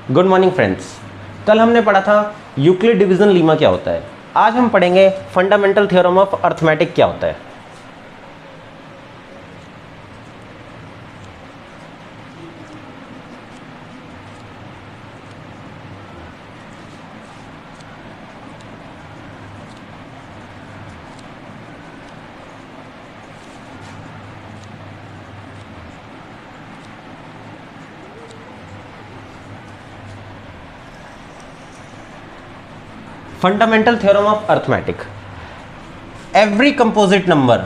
Good morning friends. कल हमने पढ़ा था यूक्लिड डिवीजन लीमा क्या होता है। आज हम पढ़ेंगे फंडामेंटल थ्योरम ऑफ अर्थमेटिक क्या होता है। Fundamental theorem of arithmetic. Every composite number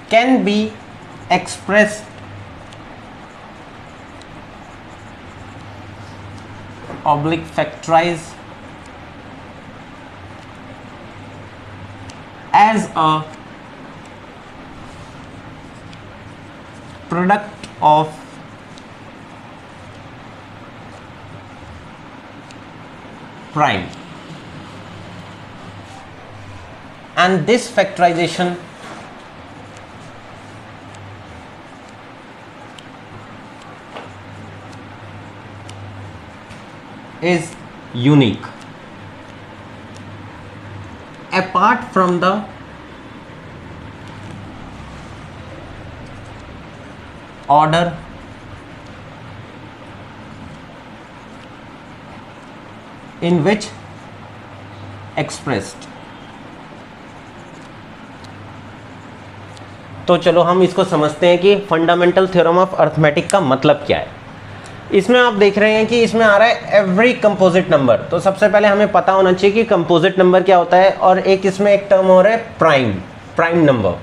can be expressed factorized as a product of prime, and this factorization is unique apart from the order in which expressed। तो चलो हम इसको समझते हैं कि फंडामेंटल थ्योरम ऑफ अर्थमेटिक का मतलब क्या है। इसमें आप देख रहे हैं कि इसमें आ रहा है एवरी कंपोजिट नंबर। तो सबसे पहले हमें पता होना चाहिए कि कंपोजिट नंबर क्या होता है, और एक इसमें एक टर्म हो रहा है प्राइम नंबर।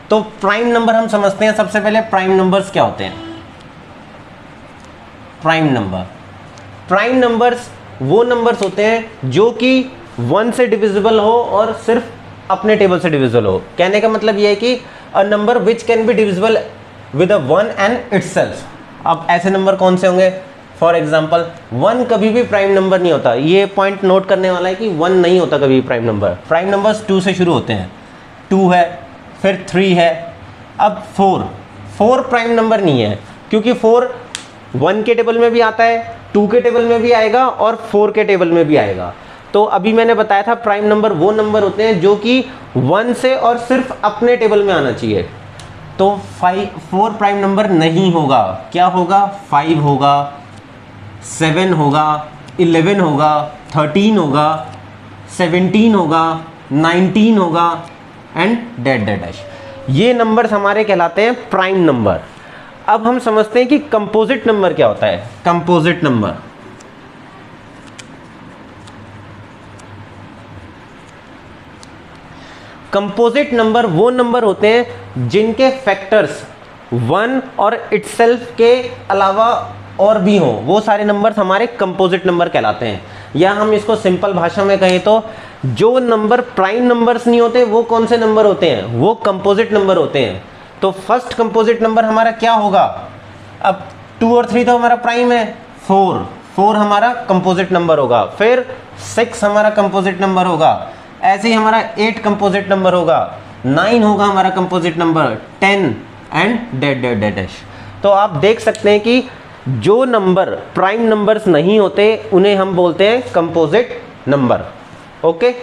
तो प्राइम नंबर हम समझते हैं। सबसे पहले प्राइम नंबर्स क्या होते हैं। प्राइम नंबर्स वो नंबर्स होते हैं जो कि 1 से डिविजिबल हो और सिर्फ अपने टेबल से डिविजिबल हो। कहने का मतलब ये है कि a number which can be divisible with a 1 and itself. अब ऐसे नंबर कौन से होंगे? फॉर एग्जाम्पल 1 कभी भी प्राइम नंबर नहीं होता। ये पॉइंट नोट करने वाला है कि 1 नहीं होता कभी भी प्राइम नंबर। प्राइम नंबर्स 2 से शुरू होते हैं। 2 है, फिर 3 है, अब 4 प्राइम नंबर नहीं है, क्योंकि 4 1 के टेबल में भी आता है, 2 के टेबल में भी आएगा और 4 के टेबल में भी आएगा। तो अभी मैंने बताया था प्राइम नंबर वो नंबर होते हैं जो कि 1 से और सिर्फ अपने टेबल में आना चाहिए। तो 4 प्राइम नंबर नहीं होगा। क्या होगा? 5 होगा, 7 होगा, 11 होगा, 13 होगा, 17 होगा, 19 होगा एंड डैश। ये नंबर्स हमारे कहलाते हैं प्राइम नंबर। अब हम समझते हैं कि कंपोजिट नंबर क्या होता है। कंपोजिट नंबर वो नंबर होते हैं जिनके फैक्टर्स 1 और इटसेल्फ के अलावा और भी हों। वो सारे नंबर्स हमारे कंपोजिट नंबर कहलाते हैं। या हम इसको सिंपल भाषा में कहें तो जो नंबर प्राइम नंबर्स नहीं होते वो कौन से नंबर होते हैं? वो कंपोजिट नंबर होते हैं। तो फर्स्ट कंपोजिट नंबर हमारा क्या होगा? अब 2 और 3 तो हमारा प्राइम है। 4 हमारा कंपोजिट नंबर होगा। फिर 6 हमारा कंपोजिट नंबर होगा। ऐसे ही हमारा 8 कंपोजिट नंबर होगा। 9 होगा हमारा कंपोजिट नंबर, 10 एंड डैश। तो आप देख सकते हैं कि जो नंबर प्राइम नंबर्स नहीं होते उन्हें हम बोलते हैं कंपोजिट नंबर। ओके,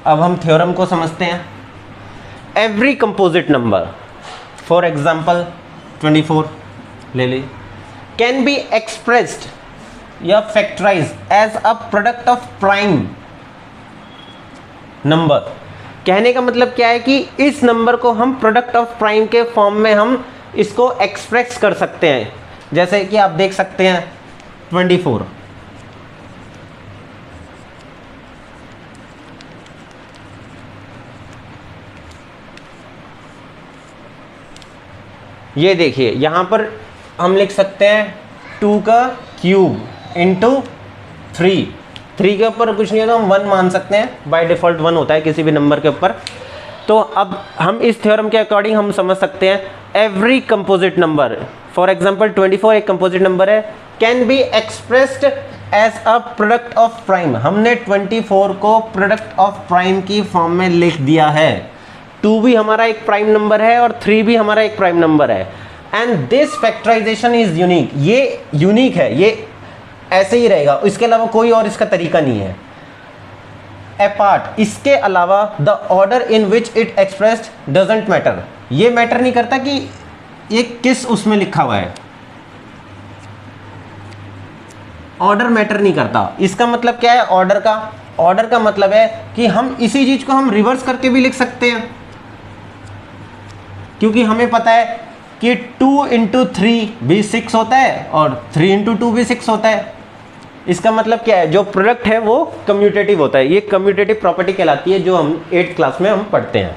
अब हम थ्योरम को समझते हैं। Every composite number, for example 24 ले ली, कैन बी एक्सप्रेस्ड या factorized as a product of prime number. कहने का मतलब क्या है कि इस नंबर को हम प्रोडक्ट ऑफ प्राइम के फॉर्म में हम इसको एक्सप्रेस कर सकते हैं। जैसे कि आप देख सकते हैं 24, ये देखिए यहाँ पर हम लिख सकते हैं 2 का क्यूब इंटू 3 के ऊपर कुछ नहीं है तो हम 1 मान सकते हैं, बाय डिफ़ॉल्ट 1 होता है किसी भी नंबर के ऊपर। तो अब हम इस थ्योरम के अकॉर्डिंग हम समझ सकते हैं every composite number, for example 24 एक कंपोजिट नंबर है, can be expressed as a product of prime. हमने 24 को प्रोडक्ट ऑफ प्राइम की फॉर्म में लिख दिया है। 2 भी हमारा एक प्राइम नंबर है और 3 भी हमारा एक प्राइम नंबर है। And this factorization is unique, ये यूनिक है, ये ऐसे ही रहेगा, इसके अलावा कोई और इसका तरीका नहीं है। अपार्ट, इसके अलावा the order in which it expressed doesn't matter, ये मैटर नहीं करता कि ये किस उसमें लिखा हुआ है, ऑर्डर मैटर नहीं करता। इसका मतलब क्या है ऑर्डर का? ऑर्डर का मतलब है कि हम इसी चीज को हम रिवर्स करके भी लिख सकते हैं, क्योंकि हमें पता है कि 2 इंटू 3 भी 6 होता है और 3 इंटू 2 भी 6 होता है। इसका मतलब क्या है, जो प्रोडक्ट है वो कम्यूटेटिव होता है, ये कम्यूटेटिव प्रॉपर्टी कहलाती है, जो हम 8th क्लास में हम पढ़ते हैं।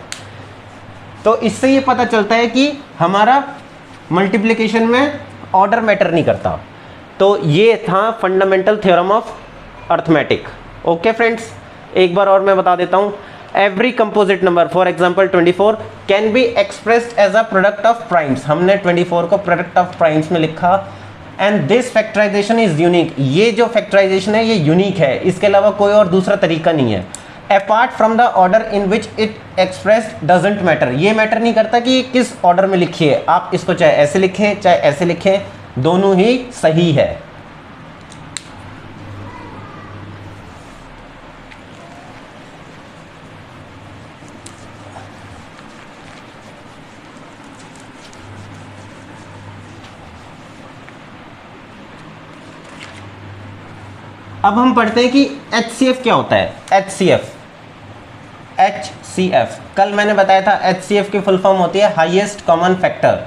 तो इससे ये पता चलता है कि हमारा मल्टीप्लिकेशन में ऑर्डर मैटर नहीं करता। तो ये था fundamental theorem of arithmetic. Okay friends, एक बार और मैं बता देता हूँ। Every composite number, for example 24, can be expressed as a product of primes. हमने 24 को प्रोडक्ट ऑफ प्राइम्स में लिखा। And this factorization is unique, ये जो फैक्टराइजेशन है ये यूनिक है, इसके अलावा कोई और दूसरा तरीका नहीं है। Apart from the order in which it expressed doesn't matter, ये मैटर नहीं करता कि किस ऑर्डर में लिखी है, आप इसको चाहे ऐसे लिखें चाहे ऐसे लिखें, दोनों ही सही है। अब हम पढ़ते हैं कि HCF क्या होता है। HCF कल मैंने बताया था, HCF की फुल फॉर्म होती है हाईएस्ट कॉमन फैक्टर,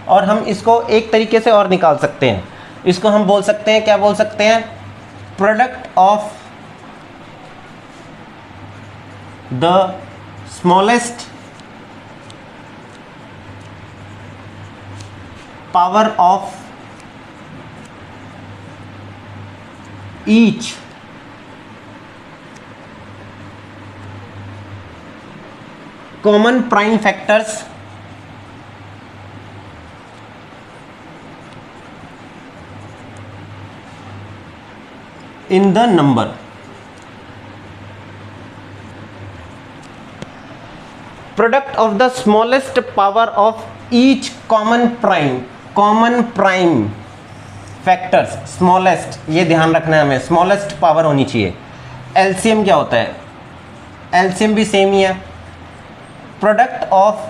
और हम इसको एक तरीके से और निकाल सकते हैं। इसको हम बोल सकते हैं, क्या बोल सकते हैं, product of the smallest power of each common prime factors in the number। Product of the smallest power of each common prime factors, smallest, ये ध्यान रखना है हमें, स्मॉलेस्ट पावर होनी चाहिए। एलसीएम क्या होता है, एलसीएम भी सेम ही है। प्रोडक्ट ऑफ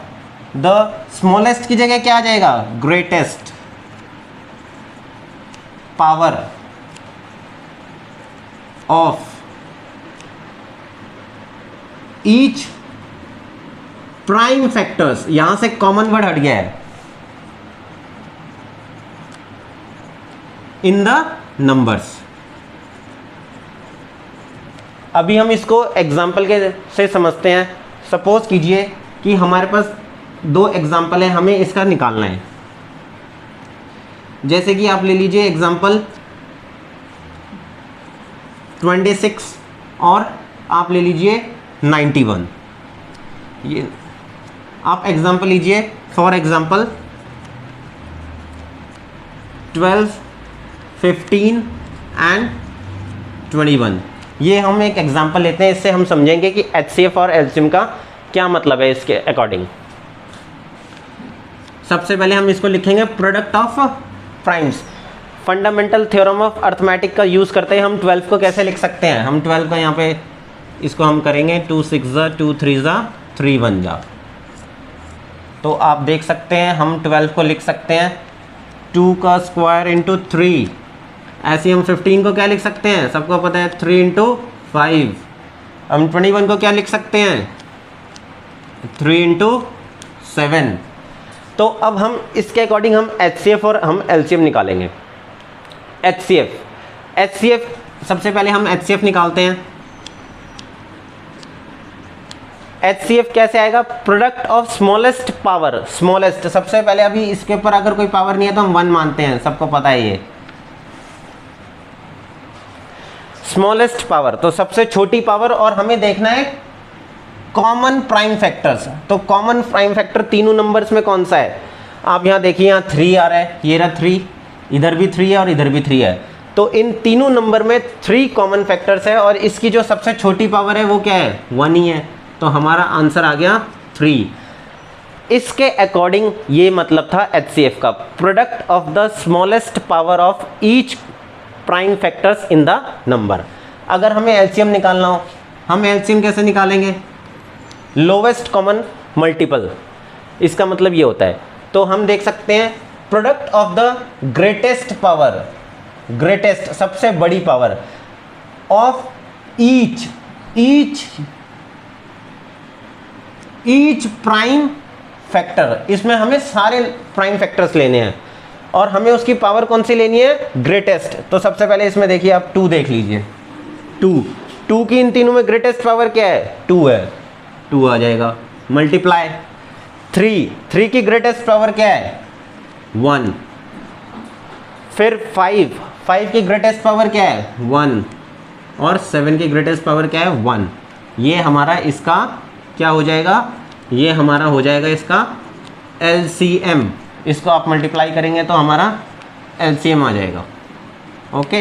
द स्मॉलेस्ट की जगह क्या आ जाएगा, greatest power of each prime factors, यहां से कॉमन वर्ड हट गया है, इन द नंबर्स। अभी हम इसको एग्जाम्पल के से समझते हैं। सपोज कीजिए कि हमारे पास 2 एग्जाम्पल है, हमें इसका निकालना है। जैसे कि आप ले लीजिए एग्जाम्पल 26 और आप ले लीजिए 91। ये आप एग्जाम्पल लीजिए, फॉर एग्जाम्पल 12, 15 एंड 21। ये हम एक एग्जांपल लेते हैं, इससे हम समझेंगे कि HCF और LCM का क्या मतलब है इसके अकॉर्डिंग। सबसे पहले हम इसको लिखेंगे product of primes. Fundamental theorem of arithmetic का यूज़ करते हैं हम 12 को कैसे लिख सकते हैं। हम 12 का यहाँ पे इसको हम करेंगे 2 6 जा 2 3 जा 3 1 जा। तो आप देख सकते हैं हम 12 को लिख सकते हैं 2 का स्क्वायर इंटू 3। ऐसे हम 15 को क्या लिख सकते हैं, सबको पता है 3 इंटू 5। हम 21 को क्या लिख सकते हैं, 3 इंटू 7। तो अब हम इसके अकॉर्डिंग हम HCF और हम LCM निकालेंगे। HCF सबसे पहले हम HCF निकालते हैं। HCF कैसे आएगा, product of smallest power. Smallest सबसे पहले, अभी इसके ऊपर अगर कोई पावर नहीं है तो हम 1 मानते हैं, सबको पता है ये स्मॉलेस्ट पावर, तो सबसे छोटी पावर। और हमें देखना है कॉमन प्राइम फैक्टर्स। तो कॉमन प्राइम फैक्टर तीनों नंबर्स में कौन सा है, आप यहाँ देखिए, यहाँ 3 आ रहा है, ये रहा 3, इधर भी 3 है और इधर भी 3 है। तो इन तीनों नंबर में 3 कॉमन फैक्टर्स है और इसकी जो सबसे छोटी पावर है वो क्या है, 1 ही है। तो हमारा आंसर आ गया 3। इसके अकॉर्डिंग ये मतलब था HCF का, product of the smallest power of each prime factors in the number. अगर हमें LCM निकालना हो, हम LCM कैसे निकालेंगे, लोवेस्ट कॉमन मल्टीपल, इसका मतलब ये होता है। तो हम देख सकते हैं product of the greatest power, greatest सबसे बड़ी power of each prime factor, इसमें हमें सारे प्राइम फैक्टर्स लेने हैं और हमें उसकी पावर कौन सी लेनी है, ग्रेटेस्ट। तो सबसे पहले इसमें देखिए आप 2 देख लीजिए, 2 की इन तीनों में ग्रेटेस्ट पावर क्या है, 2 है, 2 आ जाएगा। मल्टीप्लाई 3 की ग्रेटेस्ट पावर क्या है, 1। फिर 5 की ग्रेटेस्ट पावर क्या है, 1। और 7 की ग्रेटेस्ट पावर क्या है, 1। ये हमारा इसका क्या हो जाएगा, ये हमारा हो जाएगा इसका LCM। इसको आप मल्टीप्लाई करेंगे तो हमारा LCM आ जाएगा। ओके,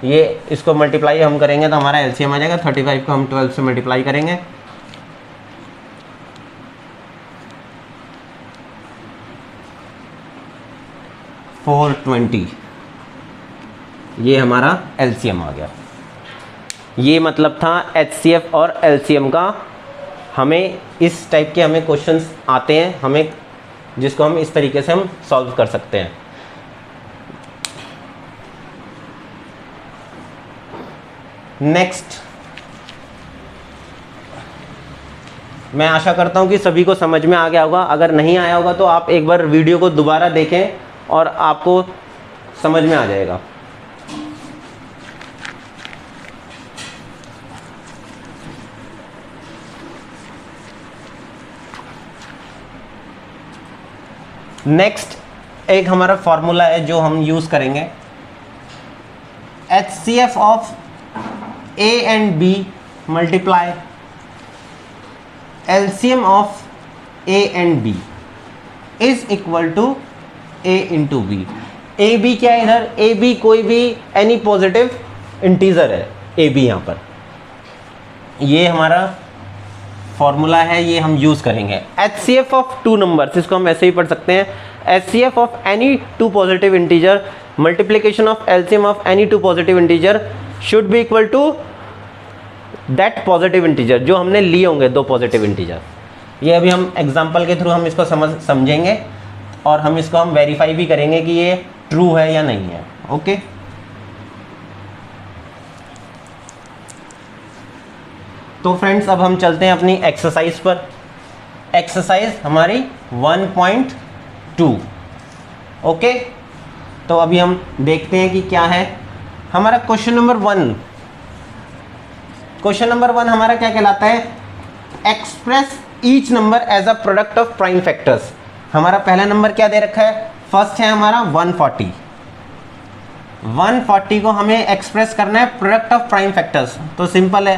ये इसको मल्टीप्लाई हम करेंगे तो हमारा LCM आ जाएगा। 35 को हम 12 से मल्टीप्लाई करेंगे, $420, ये हमारा LCM आ गया। ये मतलब था HCF और LCM का। हमें इस टाइप के हमें क्वेश्चंस आते हैं, हमें जिसको हम इस तरीके से हम सॉल्व कर सकते हैं। नेक्स्ट, मैं आशा करता हूं कि सभी को समझ में आ गया होगा। अगर नहीं आया होगा तो आप एक बार वीडियो को दोबारा देखें और आपको समझ में आ जाएगा। नेक्स्ट एक हमारा फॉर्मूला है जो हम यूज करेंगे, HCF of A and B multiply LCM of A and B is equal to A into B। A B क्या है इधर, ए बी कोई भी एनी पॉजिटिव इंटीजर है, ए बी यहाँ पर, ये हमारा फॉर्मूला है, ये हम यूज करेंगे। HCF ऑफ 2 नंबर्स, इसको हम ऐसे ही पढ़ सकते हैं, HCF of any 2 positive integer multiplication of LCM of any 2 positive integer should be equal to that positive integer, जो हमने लिए होंगे 2 पॉजिटिव इंटीजर। ये अभी हम एग्जांपल के थ्रू हम इसको समझेंगे और हम इसको हम वेरीफाई भी करेंगे कि ये ट्रू है या नहीं है। ओके, तो फ्रेंड्स अब हम चलते हैं अपनी एक्सरसाइज पर। एक्सरसाइज हमारी 1.2। ओके, तो अभी हम देखते हैं कि क्या है हमारा क्वेश्चन नंबर 1। क्वेश्चन नंबर 1 हमारा क्या कहलाता है, express each number as a product of prime factors. हमारा पहला नंबर क्या दे रखा है, फर्स्ट है हमारा 140। 140 को हमें एक्सप्रेस करना है प्रोडक्ट ऑफ प्राइम फैक्टर्स। तो सिंपल है,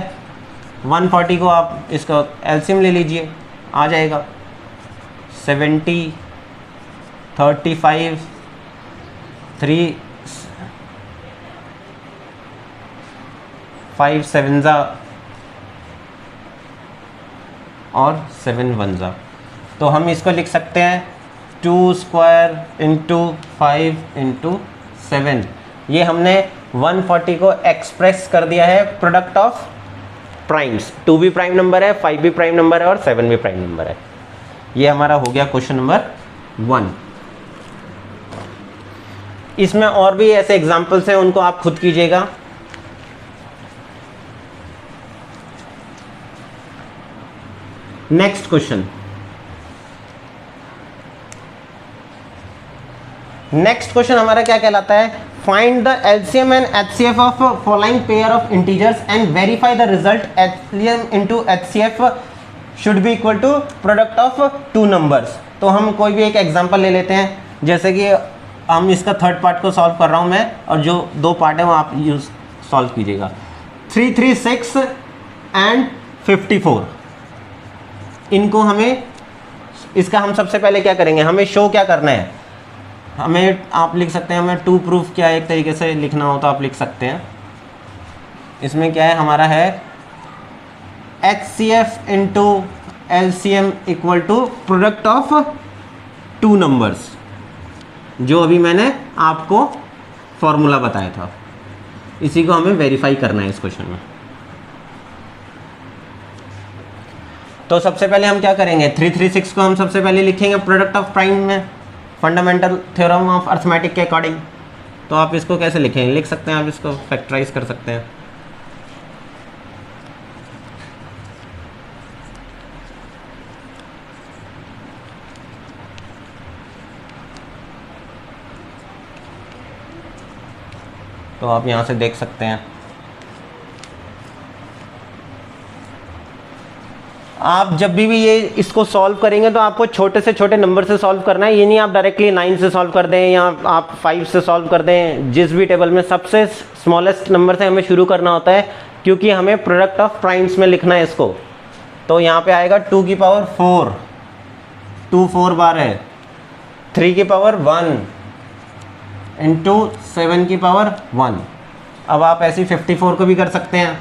140 को आप इसका एलसीएम ले लीजिए, आ जाएगा 70, 35, 3, 5 7 और 7 1। तो हम इसको लिख सकते हैं 2 स्क्वायर इंटू 5 इंटू 7। ये हमने 140 को एक्सप्रेस कर दिया है प्रोडक्ट ऑफ प्राइम्स। 2 भी प्राइम नंबर है, 5 भी प्राइम नंबर है और 7 भी प्राइम नंबर है। ये हमारा हो गया क्वेश्चन नंबर 1। इसमें और भी ऐसे एग्जाम्पल्स हैं, उनको आप खुद कीजिएगा। नेक्स्ट क्वेश्चन, नेक्स्ट क्वेश्चन हमारा क्या कहलाता है, find the LCM and HCF of following pair of integers and verify the result LCM into HCF should be equal to product of 2 numbers. तो हम कोई भी एक एग्जांपल ले लेते हैं, जैसे कि हम इसका थर्ड पार्ट को सॉल्व कर रहा हूं मैं, और जो 2 पार्ट है वो आप यूज सॉल्व कीजिएगा। 336 एंड 54, इनको हमें इसका हम सबसे पहले क्या करेंगे, हमें शो क्या करना है, हमें आप लिख सकते हैं, हमें टू प्रूफ क्या एक तरीके से लिखना हो तो आप लिख सकते हैं। इसमें क्या है हमारा है HCF into LCM equal to product of two numbers, जो अभी मैंने आपको फॉर्मूला बताया था, इसी को हमें वेरीफाई करना है इस क्वेश्चन में। तो सबसे पहले हम क्या करेंगे, 336 को हम सबसे पहले लिखेंगे प्रोडक्ट ऑफ प्राइम में, फंडामेंटल थ्योरम ऑफ अर्थमेटिक के अकॉर्डिंग। तो आप इसको कैसे लिखेंगे, लिख सकते हैं, आप इसको फैक्टराइज कर सकते हैं। तो आप यहाँ से देख सकते हैं, आप जब भी ये इसको सॉल्व करेंगे तो आपको छोटे से छोटे नंबर से सॉल्व करना है। ये नहीं आप डायरेक्टली 9 से सॉल्व कर दें या आप 5 से सॉल्व कर दें, जिस भी टेबल में सबसे स्मॉलेस्ट नंबर से हमें शुरू करना होता है, क्योंकि हमें प्रोडक्ट ऑफ प्राइम्स में लिखना है इसको। तो यहाँ पे आएगा 2 की पावर 4, 2 4 बार है, 3 की पावर 1 इंटू 7 की पावर 1। अब आप ऐसी 54 को भी कर सकते हैं।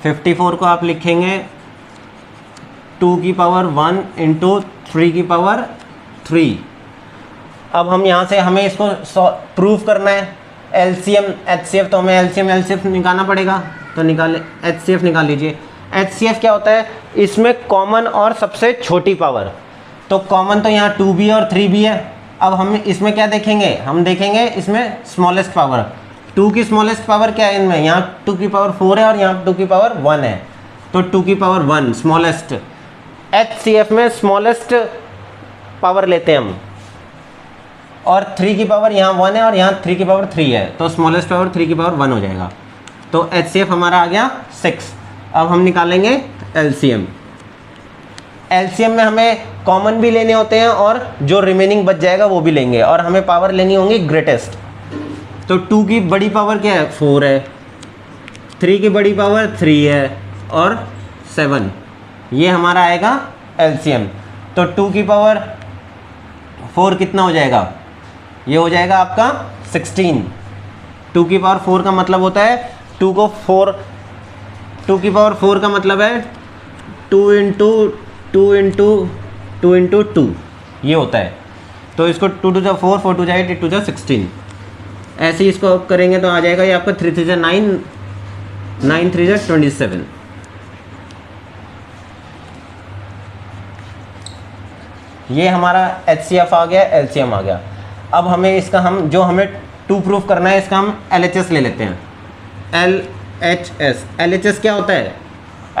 फिफ्टी 54 को आप लिखेंगे 2 की पावर 1 इंटू 3 की पावर 3। अब हम यहाँ से हमें इसको प्रूव करना है, LCM HCF, तो हमें LCM LCF निकालना पड़ेगा। तो निकाले, HCF निकाल लीजिए। HCF क्या होता है, इसमें कॉमन और सबसे छोटी पावर, तो कॉमन तो यहाँ 2 भी और 3 भी है। अब हम इसमें क्या देखेंगे, हम देखेंगे इसमें स्मॉलेस्ट पावर, 2 की स्मॉलेस्ट पावर क्या है इनमें, यहाँ 2 की पावर 4 है और यहाँ 2 की पावर 1 है, तो 2 की पावर 1 स्मॉलेस्ट। HCF में स्मॉलेस्ट पावर लेते हैं हम, और 3 की पावर यहाँ 1 है और यहाँ 3 की पावर 3 है, तो स्मॉलेस्ट पावर 3 की पावर 1 हो जाएगा। तो HCF हमारा आ गया 6। अब हम निकालेंगे LCM। LCM में हमें कॉमन भी लेने होते हैं और जो रिमेनिंग बच जाएगा वो भी लेंगे, और हमें पावर लेनी होंगी ग्रेटेस्ट। तो 2 की बड़ी पावर क्या है, 4 है, 3 की बड़ी पावर 3 है और 7, ये हमारा आएगा LCM। तो 2 की पावर 4 कितना हो जाएगा, ये हो जाएगा आपका 16। 2 की पावर 4 का मतलब होता है 2 को 4, 2 की पावर 4 का मतलब है 2 इंटू 2 इंटू 2 इंटू 2, ये होता है। तो इसको 2 टू जा 4, 4 टू जा 8, 8 टू जा 16, ऐसे ही इसको करेंगे तो आ जाएगा ये आपका 3 3 जा 9, 9 3 जा 27। ये हमारा HCF आ गया, LCM आ गया। अब हमें इसका हम जो हमें 2 प्रूफ करना है, इसका हम LHS ले लेते हैं। LHS, LHS क्या होता है,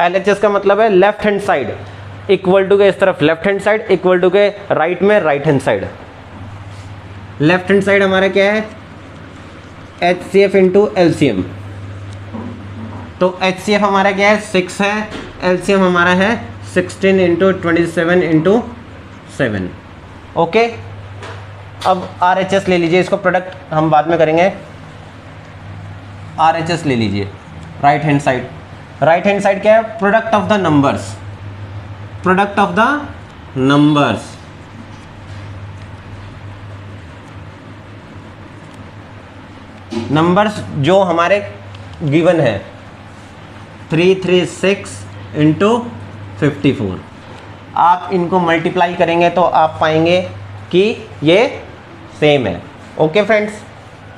LHS का मतलब है left hand side equal to के इस तरफ left hand side, equal to के राइट में right hand side. Left hand side हमारा क्या है, HCF इंटू LCM। तो HCF हमारा क्या है 6 है, LCM हमारा है 16 इंटू 27 इंटू 7। ओके, अब RHS ले लीजिए, इसको प्रोडक्ट हम बाद में करेंगे। RHS ले लीजिए, right hand side. Right hand side क्या है, product of the numbers, product of the numbers. Numbers जो हमारे गिवन है 336 इंटू 54, आप इनको मल्टीप्लाई करेंगे तो आप पाएंगे कि ये सेम है। ओके फ्रेंड्स,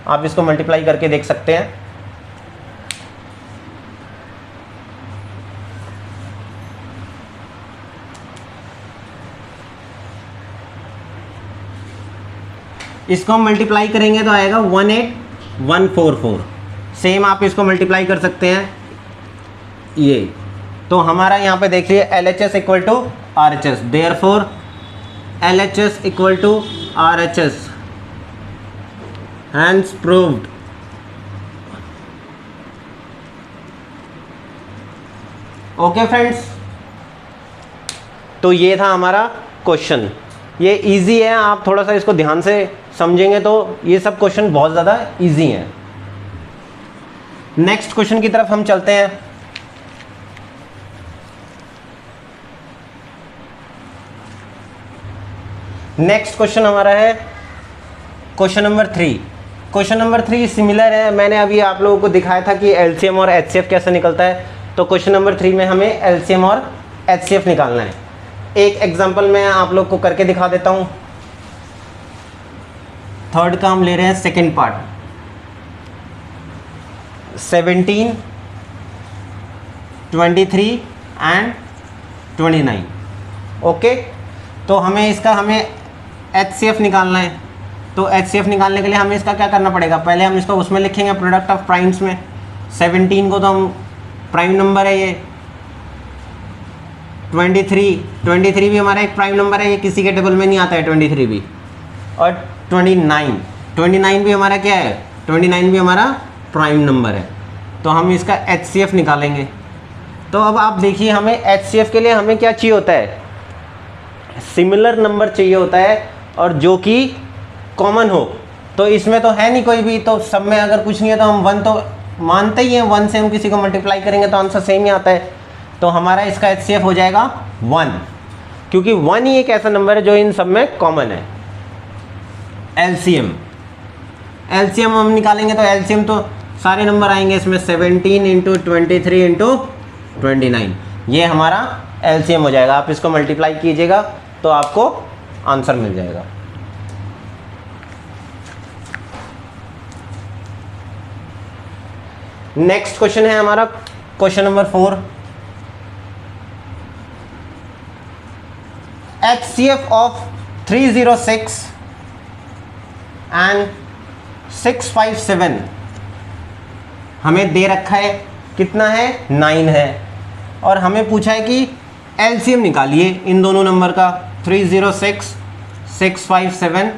आप इसको मल्टीप्लाई करके देख सकते हैं। इसको हम मल्टीप्लाई करेंगे तो आएगा 18144। सेम आप इसको मल्टीप्लाई कर सकते हैं ये। तो हमारा यहाँ पे देखिए LHS equal to RHS, therefore LHS equal to RHS, hence proved. Okay friends, तो ये था हमारा क्वेश्चन। ये इजी है, आप थोड़ा सा इसको ध्यान से समझेंगे तो ये सब क्वेश्चन बहुत ज़्यादा इजी हैं। नेक्स्ट क्वेश्चन की तरफ हम चलते हैं। नेक्स्ट क्वेश्चन हमारा है question number 3। Question number 3 similar है, मैंने अभी आप लोगों को दिखाया था कि एलसीएम और एचसीएफ कैसे निकलता है। तो क्वेश्चन नंबर 3 में हमें एलसीएम और एचसीएफ निकालना है। एक एग्जांपल मैं आप लोग को करके दिखा देता हूं। थर्ड का हम ले रहे हैं सेकंड पार्ट, 17, 23 एंड 29। ओके, तो हमें एचसीएफ निकालना है। तो एचसीएफ निकालने के लिए हमें इसका क्या करना पड़ेगा, पहले हम इसको उसमें लिखेंगे प्रोडक्ट ऑफ प्राइम्स में। 17 को तो हम प्राइम नंबर है ये, 23 भी हमारा एक प्राइम नंबर है, ये किसी के टेबल में नहीं आता है 23 भी। और 29 भी हमारा क्या है, 29 भी हमारा प्राइम नंबर है। तो हम इसका एचसीएफ निकालेंगे। तो अब आप देखिए, हमें एचसीएफ के लिए हमें क्या चाहिए होता है, सिमिलर नंबर चाहिए होता है और जो कि कॉमन हो। तो इसमें तो है नहीं कोई भी, तो सब में अगर कुछ नहीं है तो हम 1 तो मानते ही हैं, 1 से हम किसी को मल्टीप्लाई करेंगे तो आंसर सेम ही आता है। तो हमारा इसका एचसीएफ हो जाएगा 1, क्योंकि 1 ही एक ऐसा नंबर है जो इन सब में कॉमन है। एलसीएम हम निकालेंगे तो एलसीएम तो सारे नंबर आएंगे इसमें, 17 इंटू 23 इंटू 29, ये हमारा एलसीएम हो जाएगा। आप इसको मल्टीप्लाई कीजिएगा तो आपको आंसर मिल जाएगा। नेक्स्ट क्वेश्चन है हमारा question number 4। HCF of 306 and 657 हमें दे रखा है, कितना है, 9 है। और हमें पूछा है कि एलसीएम निकालिए इन दोनों नंबर का, 306 657,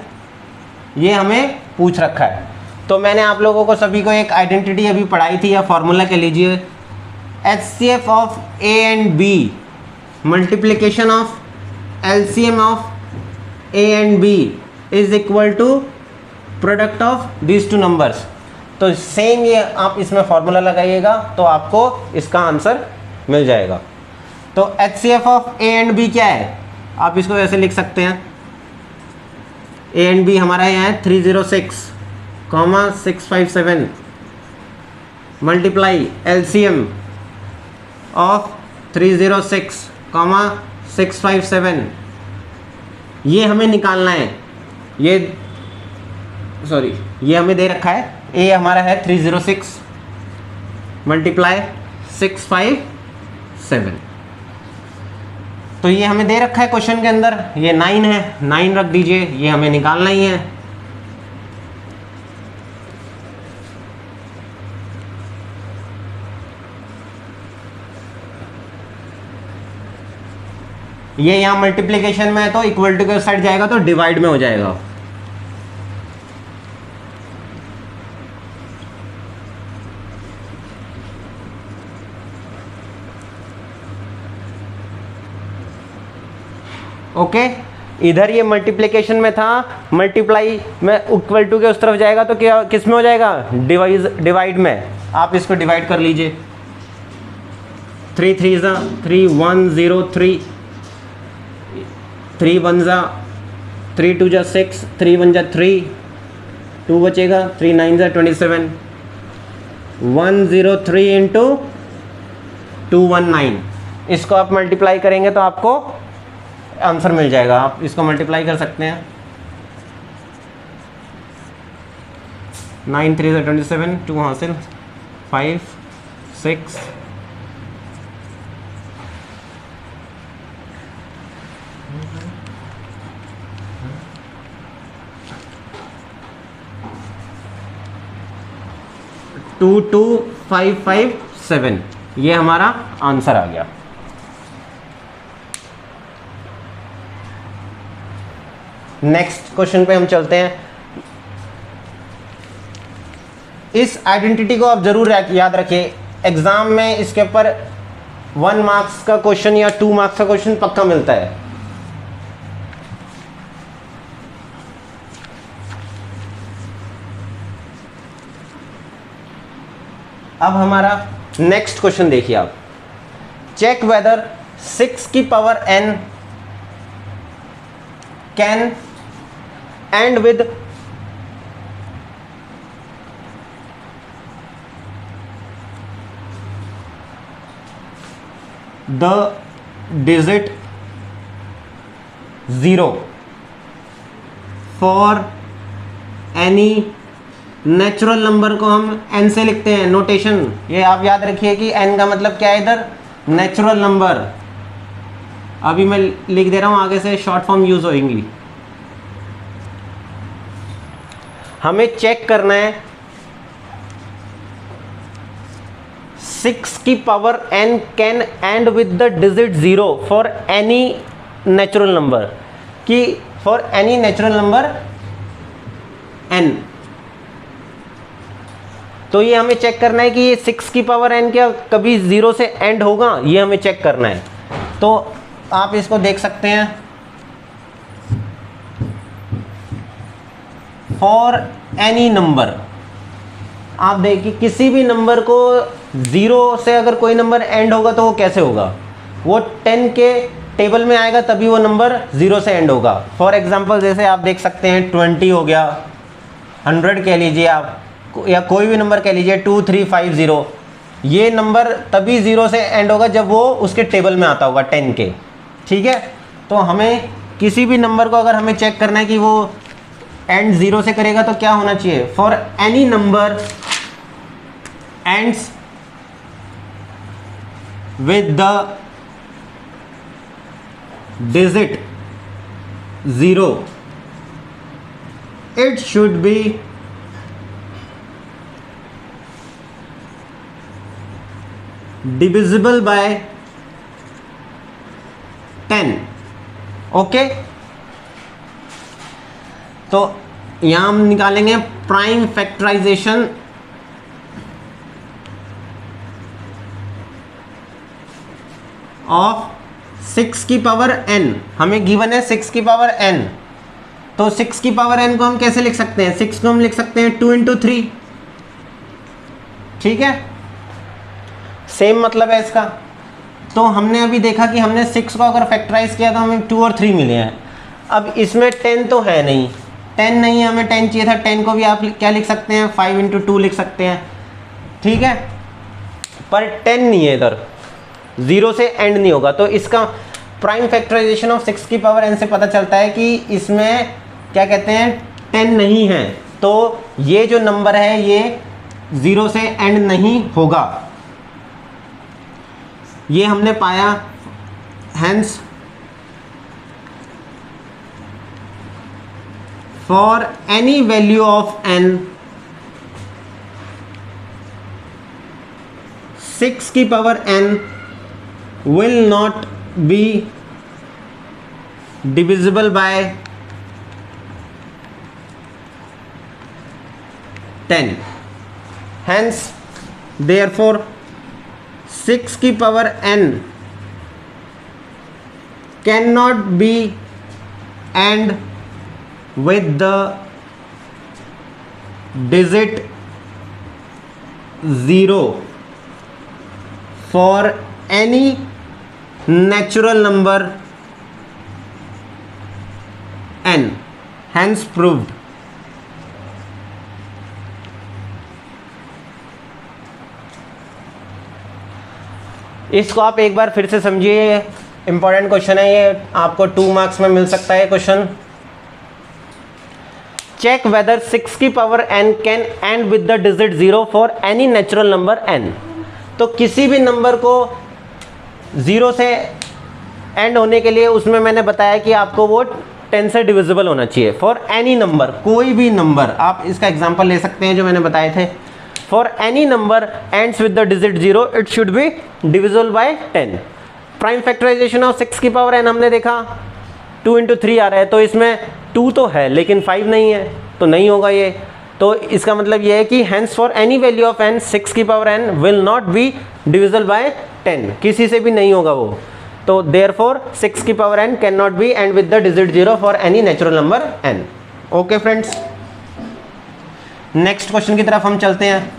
ये हमें पूछ रखा है। तो मैंने आप लोगों को सभी को एक आइडेंटिटी अभी पढ़ाई थी, या फॉर्मूला कह लीजिए, HCF of A and B multiplication of LCM of A and B is equal to product of these two numbers. तो सेम ये आप इसमें फॉर्मूला लगाइएगा तो आपको इसका आंसर मिल जाएगा। तो HCF of A and B क्या है, आप इसको ऐसे लिख सकते हैं, A एंड B हमारा यहाँ है 306, 657 मल्टीप्लाई LCM ऑफ 306, 657, ये हमें निकालना है। ये हमें दे रखा है, A हमारा है 306 मल्टीप्लाई 657, तो ये हमें दे रखा है क्वेश्चन के अंदर, ये 9 है, 9 रख दीजिए, ये हमें निकालना ही है। ये यहाँ मल्टीप्लिकेशन में है तो इक्वल टू के साइड जाएगा तो डिवाइड में हो जाएगा। ओके, इधर ये मल्टीप्लिकेशन में था, मल्टीप्लाई में इक्वल टू के उस तरफ जाएगा तो क्या किस में हो जाएगा, डिवाइड में। आप इसको डिवाइड कर लीजिए, 3 3 3 1 0 3 3 1 3 2 6 3 1 3 2 बचेगा, 3 9 27, 103 इंटू 219। इसको आप मल्टीप्लाई करेंगे तो आपको आंसर मिल जाएगा। आप इसको मल्टीप्लाई कर सकते हैं, 9 3 27, 2 हासिल, 5 6 22557, ये हमारा आंसर आ गया। नेक्स्ट क्वेश्चन पे हम चलते हैं। इस आइडेंटिटी को आप जरूर याद रखिए, एग्जाम में इसके ऊपर 1 मार्क्स का क्वेश्चन या 2 मार्क्स का क्वेश्चन पक्का मिलता है। अब हमारा नेक्स्ट क्वेश्चन देखिए आप, चेक वेदर 6 की power n can end with the digit 0 for any natural number को हम n से लिखते हैं। नोटेशन ये आप याद रखिए कि n का मतलब क्या है, इधर नेचुरल नंबर। अभी मैं लिख दे रहा हूं, आगे से शॉर्ट फॉर्म यूज होंगी। हमें चेक करना है 6 की power n can end with the digit 0 for any natural number, कि for any natural number n। तो ये हमें चेक करना है कि ये 6 की पावर n क्या कभी 0 से एंड होगा, ये हमें चेक करना है। तो आप इसको देख सकते हैं, फॉर एनी नंबर, आप देखिए किसी भी नंबर को 0 से अगर कोई नंबर एंड होगा तो वो कैसे होगा, वो 10 के टेबल में आएगा तभी वो नंबर 0 से एंड होगा। फॉर एग्जांपल जैसे आप देख सकते हैं 20 हो गया, 100 कह लीजिए आप, या कोई भी नंबर कह लीजिए 2350, ये नंबर तभी 0 से एंड होगा जब वो उसके टेबल में आता होगा 10 के। ठीक है, तो हमें किसी भी नंबर को अगर हमें चेक करना है कि वो एंड 0 से करेगा तो क्या होना चाहिए, for any number ends with the digit 0 it should be divisible by 10। Okay, तो यहां हम निकालेंगे प्राइम फैक्टराइजेशन ऑफ 6 की पावर n। हमें गिवन है 6 की पावर n, तो 6 की पावर n को हम कैसे लिख सकते हैं, 6 को हम लिख सकते हैं 2 × 3। ठीक है, सेम मतलब है इसका। तो हमने अभी देखा कि हमने 6 को अगर फैक्टराइज किया तो हमें 2 और 3 मिले हैं। अब इसमें 10 तो है नहीं, 10 नहीं है, हमें 10 चाहिए था। 10 को भी आप क्या लिख सकते हैं, 5 × 2 लिख सकते हैं। ठीक है, पर 10 नहीं है, इधर 0 से एंड नहीं होगा। तो इसका प्राइम फैक्टराइजेशन ऑफ 6 की पावर n से पता चलता है कि इसमें क्या कहते हैं, 10 नहीं है। तो ये जो नंबर है ये 0 से एंड नहीं होगा, ये हमने पाया। Hence for any value of n 6 की power n will not be divisible by 10। hence therefore 6 की power n cannot be and with the digit 0 for any natural number n, hence proved। इसको आप एक बार फिर से समझिए, इंपॉर्टेंट क्वेश्चन है ये, आपको 2 मार्क्स में मिल सकता है क्वेश्चन। चेक वेदर 6 की power n can end with the digit 0 for any natural number n। तो किसी भी नंबर को 0 से एंड होने के लिए उसमें मैंने बताया कि आपको वो 10 से डिविजिबल होना चाहिए। फॉर एनी नंबर, कोई भी नंबर, आप इसका एग्जांपल ले सकते हैं जो मैंने बताए थे। For any number ends with the digit 0 it should be divisible by 10। Prime factorization of 6 की पावर n हमने देखा 2 × 3 आ रहा है, तो इसमें 2 तो है लेकिन 5 नहीं है, तो नहीं होगा ये। तो इसका मतलब ये है कि hence for any value of n 6 की power n will not be divisible by 10, किसी से भी नहीं होगा वो। तो देयरफॉर 6 की power n can not be and with the digit 0 for any natural number n। Okay friends, next question की तरफ हम चलते हैं।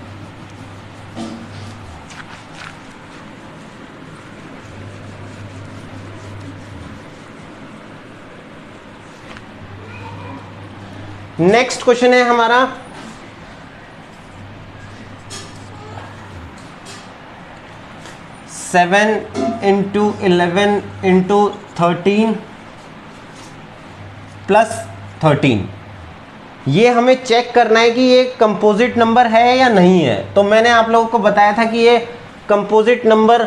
नेक्स्ट क्वेश्चन है हमारा 7 इंटू 11 इंटू 13 प्लस 13। ये हमें चेक करना है कि ये कंपोजिट नंबर है या नहीं है। तो मैंने आप लोगों को बताया था कि ये कंपोजिट नंबर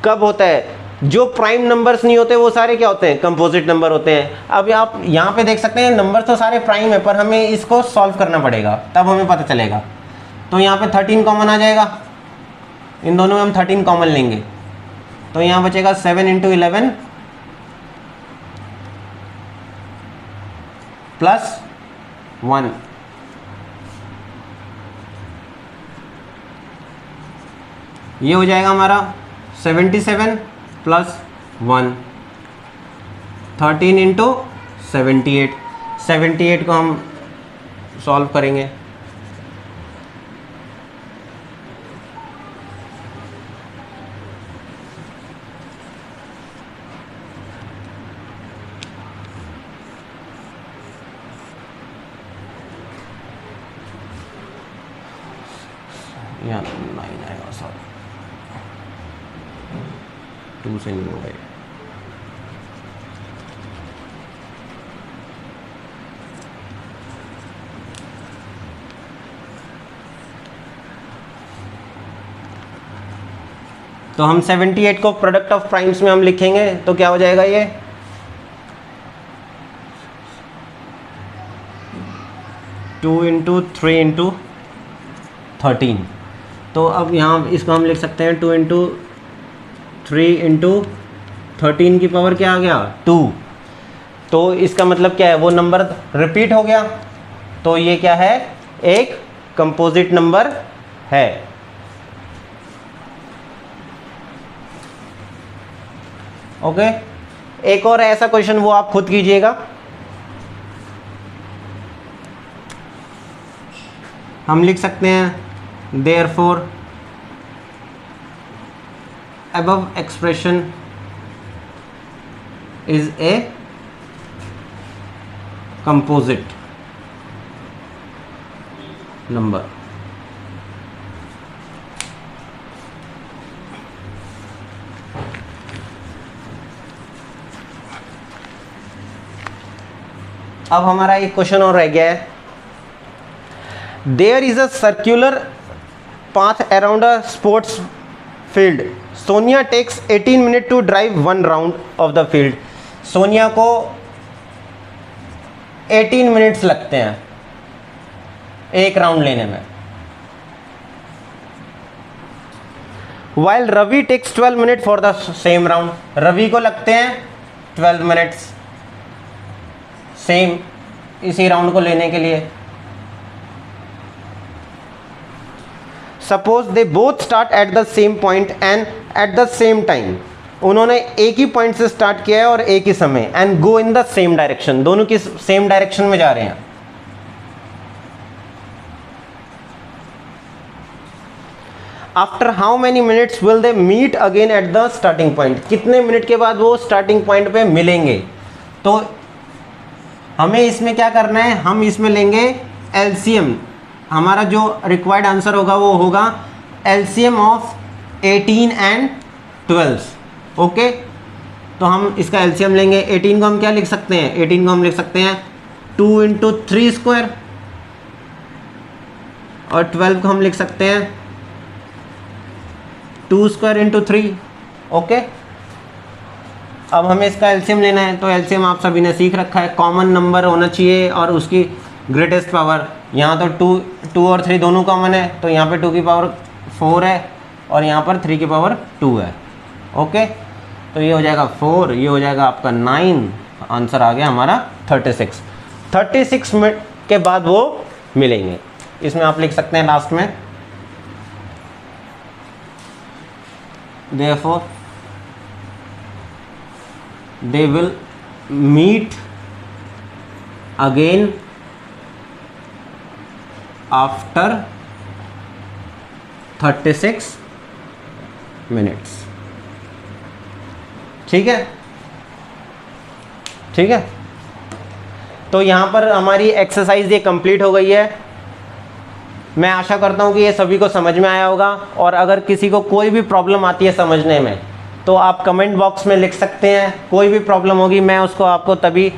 कब होता है, जो प्राइम नंबर्स नहीं होते वो सारे क्या होते हैं, कंपोजिट नंबर होते हैं। अब आप यहाँ पे देख सकते हैं नंबर तो सारे प्राइम है, पर हमें इसको सॉल्व करना पड़ेगा, तब हमें पता चलेगा। तो यहाँ पे 13 कॉमन आ जाएगा, इन दोनों में हम 13 कॉमन लेंगे, तो यहाँ बचेगा 7 इंटू 11 प्लस 1। ये हो जाएगा हमारा 77 प्लस 1, 13 इंटू 78 को हम सॉल्व करेंगे। यहाँ 9 आएगा, सॉरी 2 से नहीं होगा। तो हम 78 को प्रोडक्ट ऑफ प्राइम्स में हम लिखेंगे, तो क्या हो जाएगा ये 2 इंटू 3 इंटू 13। तो अब यहाँ इसको हम लिख सकते हैं 2 इंटू 3 इंटू 13 की पावर क्या आ गया 2। तो इसका मतलब क्या है, वो नंबर रिपीट हो गया, तो ये क्या है, एक कंपोजिट नंबर है। ओके, एक और ऐसा क्वेश्चन वो आप खुद कीजिएगा। हम लिख सकते हैं therefore above expression is a composite number। अब हमारा एक क्वेश्चन और रह गया है। There is a circular path around a sports field. Sonia takes 18 minutes to drive one round of the field. Sonia को 18 मिनट्स लगते हैं एक राउंड लेने में। While Ravi takes 12 minutes for the same round. Ravi को लगते हैं 12 मिनट्स सेम इसी राउंड को लेने के लिए। Suppose they both start at the same point and at the same time. उन्होंने एक ही पॉइंट से स्टार्ट किया है और एक ही समय, and go in the same direction, दोनों की सेम डायरेक्शन में जा रहे हैं। After how many minutes will they meet again at the starting point. कितने मिनट के बाद वो स्टार्टिंग पॉइंट पे मिलेंगे। तो हमें इसमें क्या करना है, हम इसमें लेंगे एलसीएम। हमारा जो रिक्वायर्ड आंसर होगा वो होगा एलसीएम ऑफ 18 एंड 12। ओके, तो हम इसका एलसीएम लेंगे। 18 को हम क्या लिख सकते हैं, 18 को हम लिख सकते हैं 2 इंटू 3 स्क्वायर, और 12 को हम लिख सकते हैं 2 स्क्वायर इंटू 3। ओके, अब हमें इसका एलसीएम लेना है। तो एलसीएम आप सभी ने सीख रखा है, कॉमन नंबर होना चाहिए और उसकी ग्रेटेस्ट पावर। यहाँ तो 2 और 3 दोनों कॉमन है, तो यहाँ पे 2 की पावर 4 है और यहाँ पर 3 की पावर 2 है। ओके, तो ये हो जाएगा 4, ये हो जाएगा आपका 9। आंसर आ गया हमारा 36 मिनट के बाद वो मिलेंगे। इसमें आप लिख सकते हैं लास्ट में therefore they will meet again after 36 minutes। ठीक है, ठीक है। तो यहाँ पर हमारी एक्सरसाइज ये कंप्लीट हो गई है। मैं आशा करता हूँ कि ये सभी को समझ में आया होगा, और अगर किसी को कोई भी प्रॉब्लम आती है समझने में तो आप कमेंट बॉक्स में लिख सकते हैं। कोई भी प्रॉब्लम होगी मैं उसको आपको तभी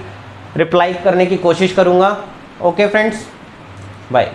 रिप्लाई करने की कोशिश करूँगा। Okay friends, bye.